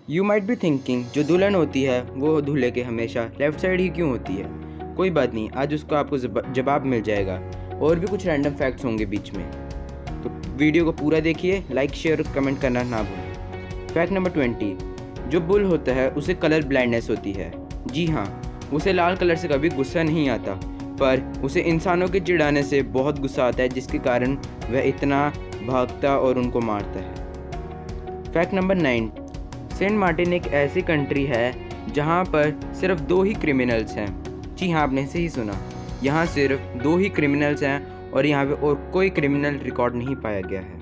You might be thinking जो दुल्हन होती है वो दूल्हे के हमेशा लेफ्ट साइड ही क्यों होती है। कोई बात नहीं, आज उसको आपको जवाब मिल जाएगा और भी कुछ रैंडम फैक्ट्स होंगे बीच में। तो वीडियो को पूरा देखिए, लाइक शेयर और कमेंट करना ना भूलें। फैक्ट नंबर 20, जो बुल होता है उसे कलर ब्लाइंडनेस होती है। जी हाँ, उसे लाल कलर से कभी गुस्सा नहीं आता, पर उसे इंसानों के चिढ़ाने से बहुत गुस्सा आता है, जिसके कारण वह इतना भागता और उनको मारता है। फैक्ट नंबर 9, सेंट मार्टिन एक ऐसी कंट्री है जहाँ पर सिर्फ 2 ही क्रिमिनल्स हैं। जी हाँ, आपने सही सुना, यहाँ सिर्फ 2 ही क्रिमिनल्स हैं और यहाँ पे और कोई क्रिमिनल रिकॉर्ड नहीं पाया गया है।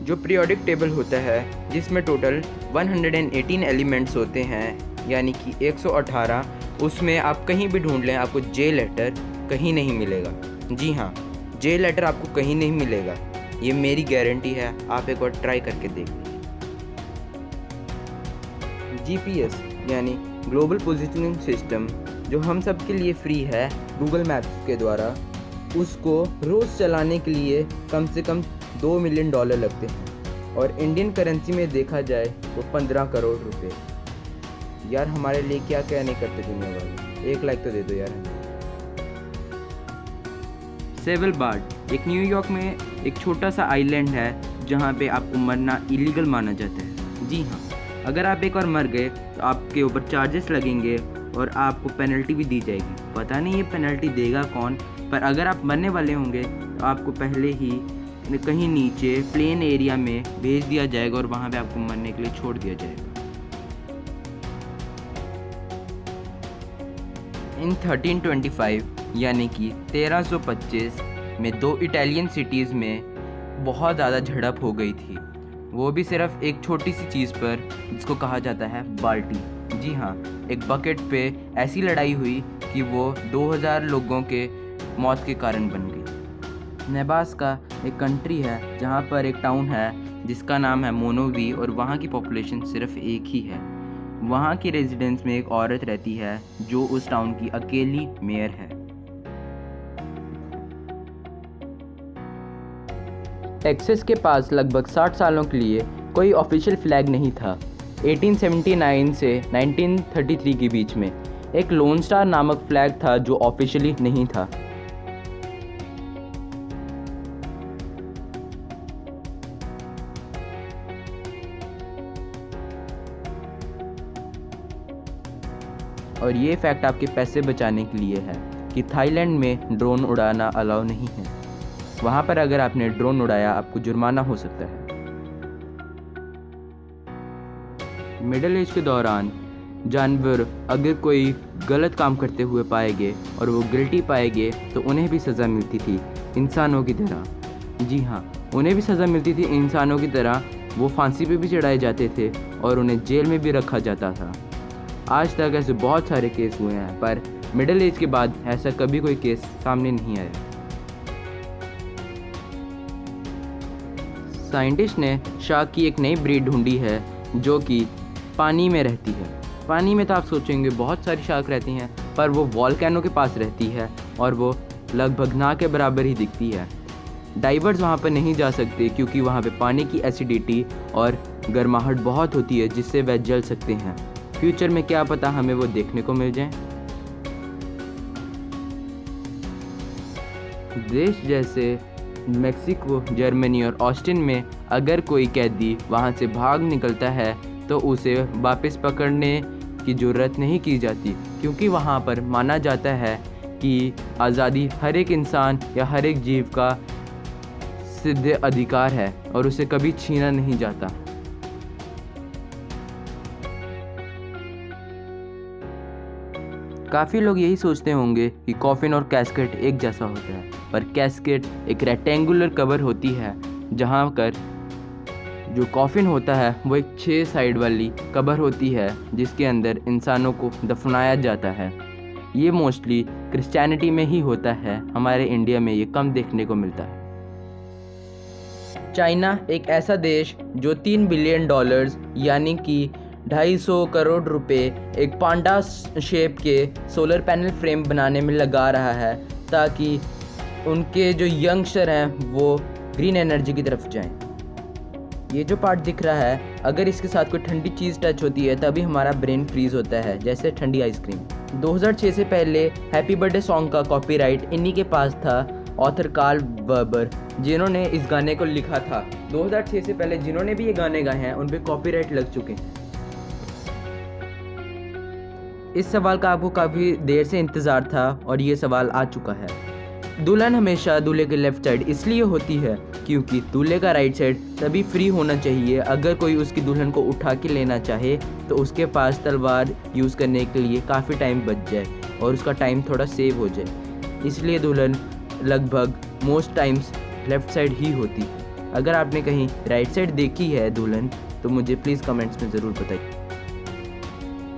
जो पीरियोडिक टेबल होता है जिसमें टोटल 118 एलिमेंट्स होते हैं, यानी कि 118, उसमें आप कहीं भी ढूंढ लें आपको जे लेटर कहीं नहीं मिलेगा। जी हाँ, जे लेटर आपको कहीं नहीं मिलेगा, ये मेरी गारंटी है। आप एक बार ट्राई करके देख लीजिए। जीपीएस यानी ग्लोबल पोजिशनिंग सिस्टम, जो हम सब के लिए फ्री है गूगल मैप्स के द्वारा, उसको रोज़ चलाने के लिए कम से कम $2 मिलियन लगते हैं और इंडियन करेंसी में देखा जाए तो 15 करोड़ रुपए। यार हमारे लिए क्या क्या नहीं करते दुनिया वाले, एक लाइक तो दे दो यार। सेवल बार्ड एक न्यूयॉर्क में एक छोटा सा आइलैंड है जहाँ पे आपको मरना इलीगल माना जाता है। जी हाँ, अगर आप एक बार मर गए तो आपके ऊपर चार्जेस लगेंगे और आपको पेनल्टी भी दी जाएगी। पता नहीं ये पेनल्टी देगा कौन, पर अगर आप मरने वाले होंगे तो आपको पहले ही कहीं नीचे प्लेन एरिया में भेज दिया जाएगा और वहाँ पे आपको मरने के लिए छोड़ दिया जाएगा। इन 1325 यानी कि 1325 में 2 इटालियन सिटीज़ में बहुत ज़्यादा झड़प हो गई थी, वो भी सिर्फ एक छोटी सी चीज़ पर जिसको कहा जाता है बाल्टी। जी हाँ, एक बकेट पे ऐसी लड़ाई हुई कि वो 2000 लोगों के मौत के कारण बन गई। नेब्रास्का एक कंट्री है जहाँ पर एक टाउन है जिसका नाम है मोनोवी और वहाँ की पॉपुलेशन सिर्फ 1 ही है। वहाँ की रेजिडेंस में एक औरत रहती है जो उस टाउन की अकेली मेयर है। टेक्सास के पास लगभग 60 सालों के लिए कोई ऑफिशियल फ्लैग नहीं था। 1879 से 1933 के बीच में एक लोन स्टार नामक फ्लैग था जो ऑफिशियली नहीं था। और ये फैक्ट आपके पैसे बचाने के लिए है कि थाईलैंड में ड्रोन उड़ाना अलाउ नहीं है। वहाँ पर अगर आपने ड्रोन उड़ाया आपको जुर्माना हो सकता है। मिडिल एज के दौरान जानवर अगर कोई गलत काम करते हुए पाए गए और वो गिल्टी पाए गए तो उन्हें भी सज़ा मिलती थी इंसानों की तरह। जी हाँ, उन्हें भी सज़ा मिलती थी इंसानों की तरह। वो फांसी पे भी चढ़ाए जाते थे और उन्हें जेल में भी रखा जाता था। आज तक ऐसे बहुत सारे केस हुए हैं, पर मिडिल एज के बाद ऐसा कभी कोई केस सामने नहीं आया। साइंटिस्ट ने शार्क की एक नई ब्रीड ढूंढी है जो कि पानी में रहती है। पानी में तो आप सोचेंगे बहुत सारी शार्क रहती हैं, पर वो वॉल्केनो के पास रहती है और वो लगभग ना के बराबर ही दिखती है। डाइवर्स वहाँ पर नहीं जा सकते क्योंकि वहाँ पे पानी की एसिडिटी और गर्माहट बहुत होती है जिससे वह जल सकते हैं। फ्यूचर में क्या पता हमें वो देखने को मिल जाए। देश जैसे मेक्सिको, जर्मनी और ऑस्टिन में अगर कोई कैदी वहाँ से भाग निकलता है तो उसे वापस पकड़ने की ज़रूरत नहीं की जाती, क्योंकि वहाँ पर माना जाता है कि आज़ादी हर एक इंसान या हर एक जीव का सिद्ध अधिकार है और उसे कभी छीना नहीं जाता। काफ़ी लोग यही सोचते होंगे कि कॉफिन और कैस्केट एक जैसा होता है, पर कैस्केट एक रेक्टेंगुलर कवर होती है जहाँ पर जो कॉफिन होता है वो एक 6 साइड वाली कवर होती है जिसके अंदर इंसानों को दफनाया जाता है। ये मोस्टली क्रिश्चियनिटी में ही होता है, हमारे इंडिया में ये कम देखने को मिलता है। चाइना एक ऐसा देश जो $3 बिलियन यानी कि 250 करोड़ रुपए एक पांडा शेप के सोलर पैनल फ्रेम बनाने में लगा रहा है ताकि उनके जो यंगस्टर हैं वो ग्रीन एनर्जी की तरफ जाएं। ये जो पार्ट दिख रहा है, अगर इसके साथ कोई ठंडी चीज़ टच होती है तभी हमारा ब्रेन फ्रीज होता है, जैसे ठंडी आइसक्रीम। 2006 से पहले हैप्पी बर्थडे सॉन्ग का कॉपीराइट इन्हीं के पास था, ऑथर कार्ल बर्बर, जिन्होंने इस गाने को लिखा था। 2006 से पहले जिन्होंने भी ये गाने गाए हैं उन पे कॉपीराइट लग चुके हैं। इस सवाल का आपको काफ़ी देर से इंतज़ार था और ये सवाल आ चुका है। दुल्हन हमेशा दूल्हे के लेफ़्ट साइड इसलिए होती है क्योंकि दूल्हे का राइट साइड तभी फ्री होना चाहिए अगर कोई उसकी दुल्हन को उठा के लेना चाहे तो उसके पास तलवार यूज़ करने के लिए काफ़ी टाइम बच जाए और उसका टाइम थोड़ा सेव हो जाए। इसलिए दुल्हन लगभग मोस्ट टाइम्स लेफ़्ट साइड ही होती है। अगर आपने कहीं राइट साइड देखी है दुल्हन तो मुझे प्लीज़ कमेंट्स में ज़रूर बताइए।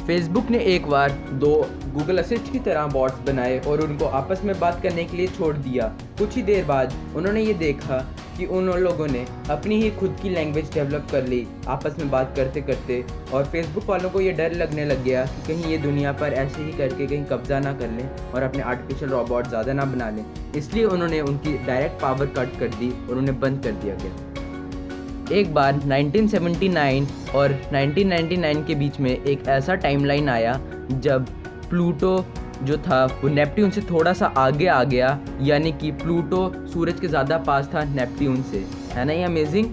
फेसबुक ने एक बार 2 गूगल असिस्ट की तरह बॉट्स बनाए और उनको आपस में बात करने के लिए छोड़ दिया। कुछ ही देर बाद उन्होंने ये देखा कि उन लोगों ने अपनी ही खुद की लैंग्वेज डेवलप कर ली आपस में बात करते करते, और फेसबुक वालों को ये डर लगने लग गया कि कहीं ये दुनिया पर ऐसे ही करके कहीं कब्जा ना कर लें और अपने आर्टिफिशियल रोबोट ज़्यादा ना बना लें। इसलिए उन्होंने उनकी डायरेक्ट पावर कट कर दी और उन्हें बंद कर दिया गया। एक बार 1979 और 1999 के बीच में एक ऐसा टाइमलाइन आया जब प्लूटो जो था वो नेपट्यून से थोड़ा सा आगे आ गया, यानी कि प्लूटो सूरज के ज़्यादा पास था नेपट्यून से। है ना ये अमेजिंग।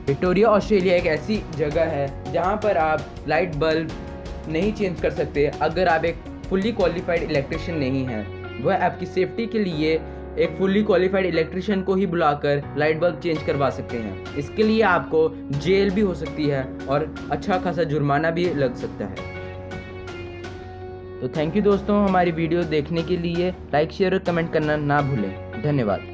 विक्टोरिया ऑस्ट्रेलिया एक ऐसी जगह है जहाँ पर आप लाइट बल्ब नहीं चेंज कर सकते अगर आप एक फुल्ली क्वालिफाइड इलेक्ट्रिशियन नहीं हैं। वह आपकी सेफ्टी के लिए एक फुल्ली क्वालिफाइड इलेक्ट्रिशियन को ही बुलाकर लाइट बल्ब चेंज करवा सकते हैं। इसके लिए आपको जेल भी हो सकती है और अच्छा खासा जुर्माना भी लग सकता है। तो थैंक यू दोस्तों, हमारी वीडियो देखने के लिए। लाइक शेयर और कमेंट करना ना भूलें। धन्यवाद।